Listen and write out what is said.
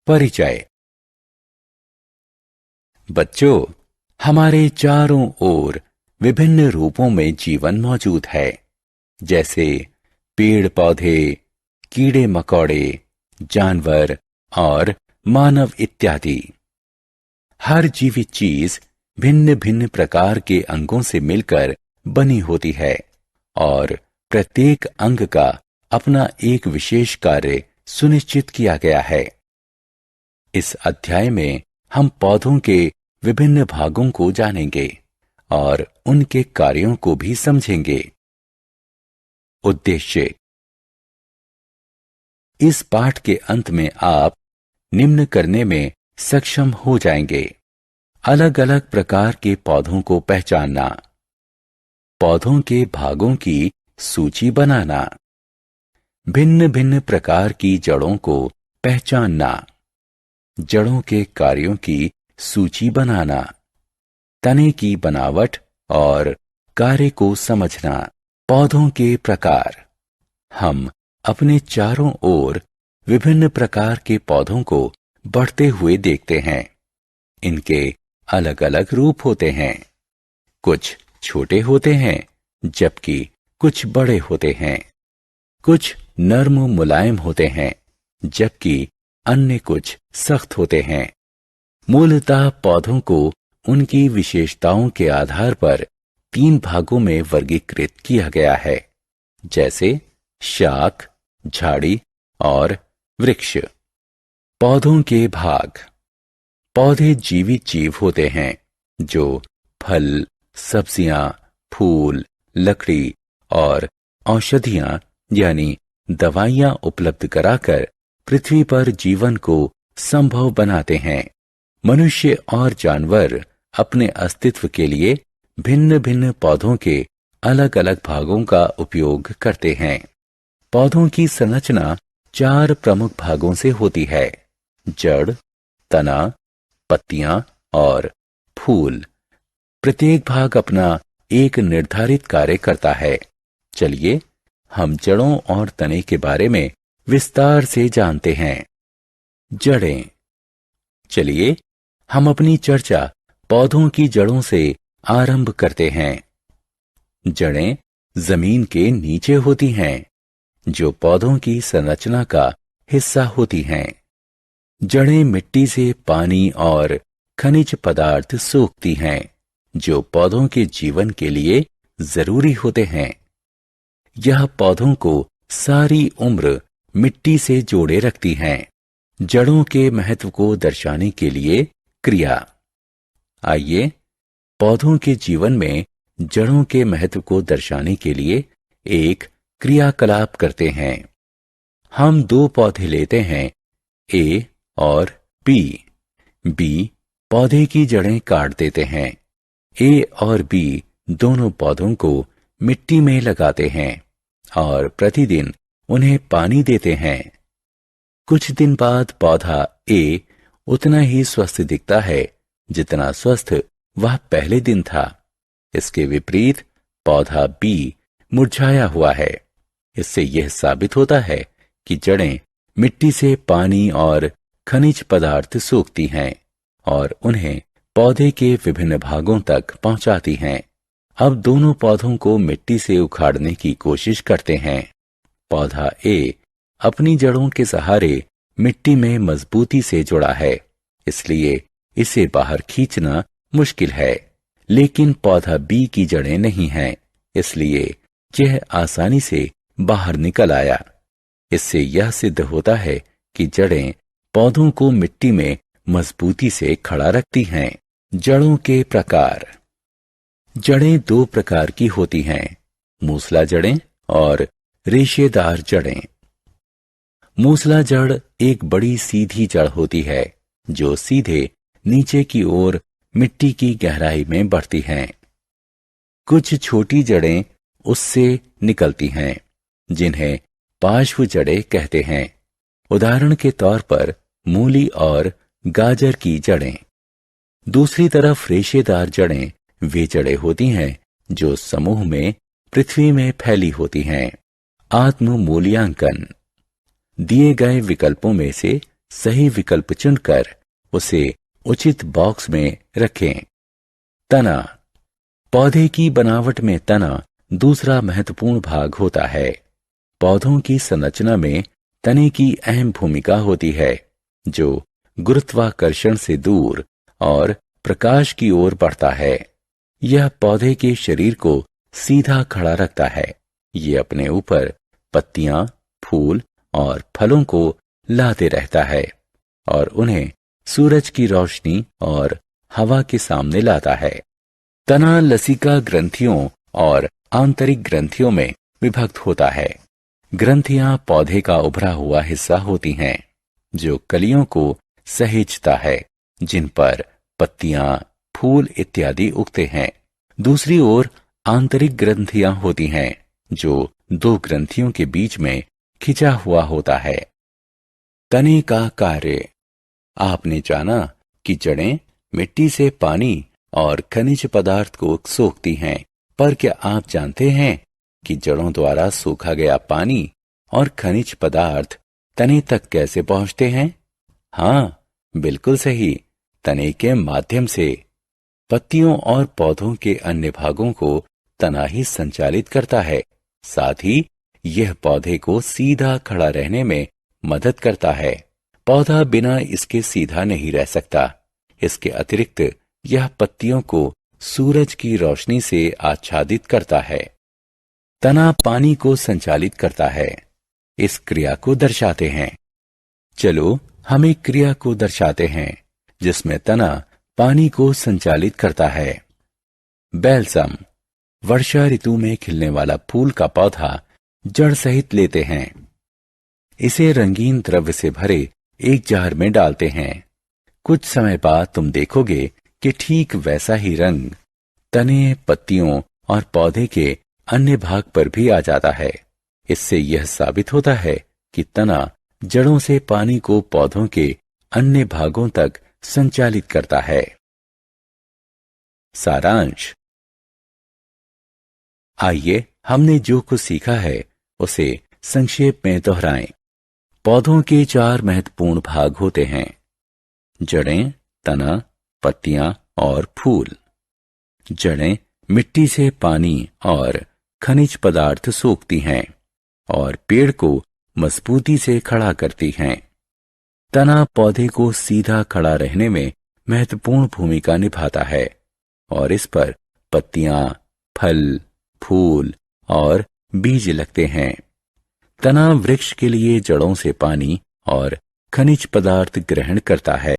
परिचय। बच्चों, हमारे चारों ओर विभिन्न रूपों में जीवन मौजूद है, जैसे पेड़ पौधे, कीड़े मकोड़े, जानवर और मानव इत्यादि। हर जीवित चीज भिन्न भिन्न प्रकार के अंगों से मिलकर बनी होती है और प्रत्येक अंग का अपना एक विशेष कार्य सुनिश्चित किया गया है। इस अध्याय में हम पौधों के विभिन्न भागों को जानेंगे और उनके कार्यों को भी समझेंगे। उद्देश्य। इस पाठ के अंत में आप निम्न करने में सक्षम हो जाएंगे: अलग अलग प्रकार के पौधों को पहचानना, पौधों के भागों की सूची बनाना, भिन्न भिन्न प्रकार की जड़ों को पहचानना, जड़ों के कार्यों की सूची बनाना, तने की बनावट और कार्य को समझना। पौधों के प्रकार। हम अपने चारों ओर विभिन्न प्रकार के पौधों को बढ़ते हुए देखते हैं। इनके अलग अलग रूप होते हैं। कुछ छोटे होते हैं जबकि कुछ बड़े होते हैं। कुछ नर्म मुलायम होते हैं जबकि अन्य कुछ सख्त होते हैं। मूलतः पौधों को उनकी विशेषताओं के आधार पर 3 भागों में वर्गीकृत किया गया है, जैसे शाख, झाड़ी और वृक्ष। पौधों के भाग। पौधे जीवित जीव होते हैं जो फल, सब्जियां, फूल, लकड़ी और औषधियां यानी दवाइयां उपलब्ध कराकर पृथ्वी पर जीवन को संभव बनाते हैं। मनुष्य और जानवर अपने अस्तित्व के लिए भिन्न भिन्न पौधों के अलग अलग भागों का उपयोग करते हैं। पौधों की संरचना 4 प्रमुख भागों से होती है: जड़, तना, पत्तियां और फूल। प्रत्येक भाग अपना एक निर्धारित कार्य करता है। चलिए हम जड़ों और तने के बारे में विस्तार से जानते हैं। जड़ें। चलिए हम अपनी चर्चा पौधों की जड़ों से आरंभ करते हैं। जड़ें जमीन के नीचे होती हैं, जो पौधों की संरचना का हिस्सा होती हैं। जड़ें मिट्टी से पानी और खनिज पदार्थ सोखती हैं, जो पौधों के जीवन के लिए जरूरी होते हैं। यह पौधों को सारी उम्र मिट्टी से जोड़े रखती हैं। जड़ों के महत्व को दर्शाने के लिए क्रिया। आइए पौधों के जीवन में जड़ों के महत्व को दर्शाने के लिए एक क्रियाकलाप करते हैं। हम 2 पौधे लेते हैं, ए और बी। बी पौधे की जड़ें काट देते हैं। ए और बी दोनों पौधों को मिट्टी में लगाते हैं और प्रतिदिन उन्हें पानी देते हैं। कुछ दिन बाद पौधा ए उतना ही स्वस्थ दिखता है जितना स्वस्थ वह पहले दिन था। इसके विपरीत पौधा बी मुरझाया हुआ है। इससे यह साबित होता है कि जड़ें मिट्टी से पानी और खनिज पदार्थ सोखती हैं और उन्हें पौधे के विभिन्न भागों तक पहुंचाती हैं। अब दोनों पौधों को मिट्टी से उखाड़ने की कोशिश करते हैं। पौधा ए अपनी जड़ों के सहारे मिट्टी में मजबूती से जुड़ा है, इसलिए इसे बाहर खींचना मुश्किल है। लेकिन पौधा बी की जड़ें नहीं हैं, इसलिए यह आसानी से बाहर निकल आया। इससे यह सिद्ध होता है कि जड़ें पौधों को मिट्टी में मजबूती से खड़ा रखती हैं। जड़ों के प्रकार। जड़ें 2 प्रकार की होती हैं, मूसला जड़ें और रेशेदार जड़ें। मूसला जड़ एक बड़ी सीधी जड़ होती है जो सीधे नीचे की ओर मिट्टी की गहराई में बढ़ती हैं। कुछ छोटी जड़ें उससे निकलती हैं, जिन्हें पार्श्व जड़ें कहते हैं। उदाहरण के तौर पर मूली और गाजर की जड़ें। दूसरी तरफ रेशेदार जड़ें वे जड़ें होती हैं जो समूह में पृथ्वी में फैली होती हैं। आत्म मूल्यांकन। दिए गए विकल्पों में से सही विकल्प चुनकर उसे उचित बॉक्स में रखें। तना। पौधे की बनावट में तना दूसरा महत्वपूर्ण भाग होता है। पौधों की संरचना में तने की अहम भूमिका होती है, जो गुरुत्वाकर्षण से दूर और प्रकाश की ओर बढ़ता है। यह पौधे के शरीर को सीधा खड़ा रखता है। ये अपने ऊपर पत्तियां, फूल और फलों को लाते रहता है और उन्हें सूरज की रोशनी और हवा के सामने लाता है। तना लसिका ग्रंथियों और आंतरिक ग्रंथियों में विभक्त होता है। ग्रंथियां पौधे का उभरा हुआ हिस्सा होती हैं, जो कलियों को सहेजता है, जिन पर पत्तियां, फूल इत्यादि उगते हैं। दूसरी ओर आंतरिक ग्रंथियां होती हैं, जो दो ग्रंथियों के बीच में खिंचा हुआ होता है। तने का कार्य। आपने जाना कि जड़ें मिट्टी से पानी और खनिज पदार्थ को सोखती हैं, पर क्या आप जानते हैं कि जड़ों द्वारा सोखा गया पानी और खनिज पदार्थ तने तक कैसे पहुंचते हैं? हाँ, बिल्कुल सही, तने के माध्यम से। पत्तियों और पौधों के अन्य भागों को तना ही संचालित करता है। साथ ही यह पौधे को सीधा खड़ा रहने में मदद करता है। पौधा बिना इसके सीधा नहीं रह सकता। इसके अतिरिक्त यह पत्तियों को सूरज की रोशनी से आच्छादित करता है। तना पानी को संचालित करता है। इस क्रिया को दर्शाते हैं। चलो हम एक क्रिया को दर्शाते हैं जिसमें तना पानी को संचालित करता है। बैल्सम। वर्षा ऋतु में खिलने वाला फूल का पौधा जड़ सहित लेते हैं। इसे रंगीन द्रव्य से भरे एक जार में डालते हैं। कुछ समय बाद तुम देखोगे कि ठीक वैसा ही रंग तने, पत्तियों और पौधे के अन्य भाग पर भी आ जाता है। इससे यह साबित होता है कि तना जड़ों से पानी को पौधों के अन्य भागों तक संचालित करता है। सारांश। आइए हमने जो कुछ सीखा है उसे संक्षेप में दोहराएं। पौधों के 4 महत्वपूर्ण भाग होते हैं: जड़ें, तना, पत्तियां और फूल। जड़ें मिट्टी से पानी और खनिज पदार्थ सोखती हैं और पेड़ को मजबूती से खड़ा करती हैं। तना पौधे को सीधा खड़ा रहने में महत्वपूर्ण भूमिका निभाता है और इस पर पत्तियां, फल, फूल और बीज लगते हैं। तना वृक्ष के लिए जड़ों से पानी और खनिज पदार्थ ग्रहण करता है।